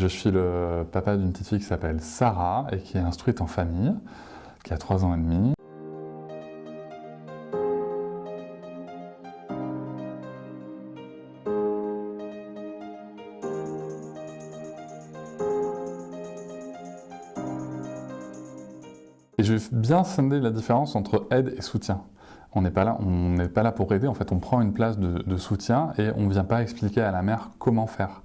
Je suis le papa d'une petite fille qui s'appelle Sarah et qui est instruite en famille, qui a 3 ans et demi. Et je vais bien scinder la différence entre aide et soutien. On n'est pas là pour aider, en fait on prend une place de soutien et on ne vient pas expliquer à la mère comment faire.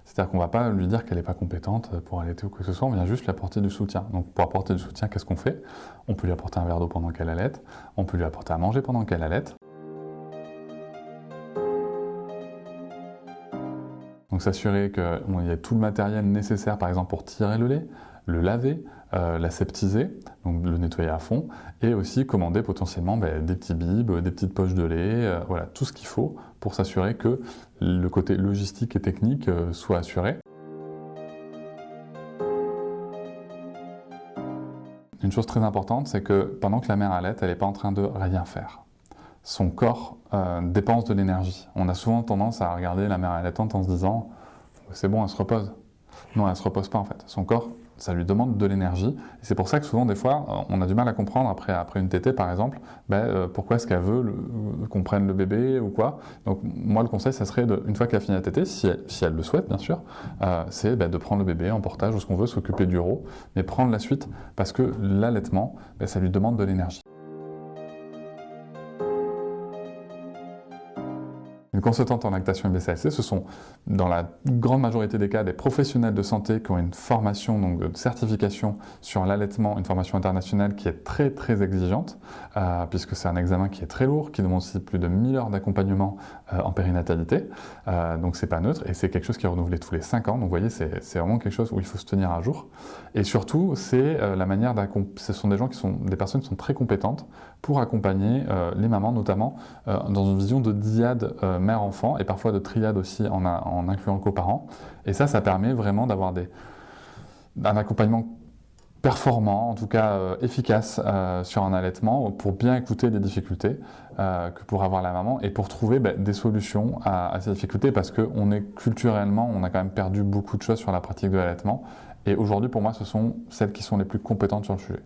C'est-à-dire qu'on ne va pas lui dire qu'elle n'est pas compétente pour allaiter ou quoi que ce soit, on vient juste lui apporter du soutien. Donc pour apporter du soutien, qu'est-ce qu'on fait? On peut lui apporter un verre d'eau pendant qu'elle allaite, on peut lui apporter à manger pendant qu'elle allaite. Donc s'assurer qu'il y ait tout le matériel nécessaire, par exemple pour tirer le lait, le laver, l'aseptiser, donc le nettoyer à fond, et aussi commander potentiellement des petits bibs, des petites poches de lait, voilà, tout ce qu'il faut pour s'assurer que le côté logistique et technique soit assuré. Une chose très importante, c'est que pendant que la mère allaite, elle n'est pas en train de rien faire. Son corps dépense de l'énergie. On a souvent tendance à regarder la mère allaitante en se disant « c'est bon, elle se repose ». Non, elle ne se repose pas en fait. Son corps, ça lui demande de l'énergie. Et c'est pour ça que souvent, des fois, on a du mal à comprendre après une tétée par exemple, pourquoi est-ce qu'elle veut qu'on prenne le bébé ou quoi. Donc moi, le conseil, ça serait, une fois qu'elle a fini la tétée, si elle le souhaite bien sûr, c'est de prendre le bébé en portage ou ce qu'on veut, s'occuper du rot, mais prendre la suite parce que l'allaitement, ça lui demande de l'énergie. Une consultante en lactation et BCAC, ce sont dans la grande majorité des cas des professionnels de santé qui ont une formation, donc de certification sur l'allaitement, une formation internationale qui est très très exigeante, puisque c'est un examen qui est très lourd, qui demande aussi plus de 1000 heures d'accompagnement en périnatalité, donc c'est pas neutre, et c'est quelque chose qui est renouvelé tous les 5 ans, donc vous voyez, c'est vraiment quelque chose où il faut se tenir à jour. Et surtout, c'est la manière ce sont des personnes qui sont très compétentes pour accompagner les mamans, notamment dans une vision de dyade mère-enfant et parfois de triade aussi en incluant le coparent. Et ça permet vraiment d'avoir un accompagnement performant, en tout cas efficace sur un allaitement pour bien écouter les difficultés que pourrait avoir la maman et pour trouver des solutions à ces difficultés parce que culturellement, on a quand même perdu beaucoup de choses sur la pratique de l'allaitement. Et aujourd'hui, pour moi, ce sont celles qui sont les plus compétentes sur le sujet.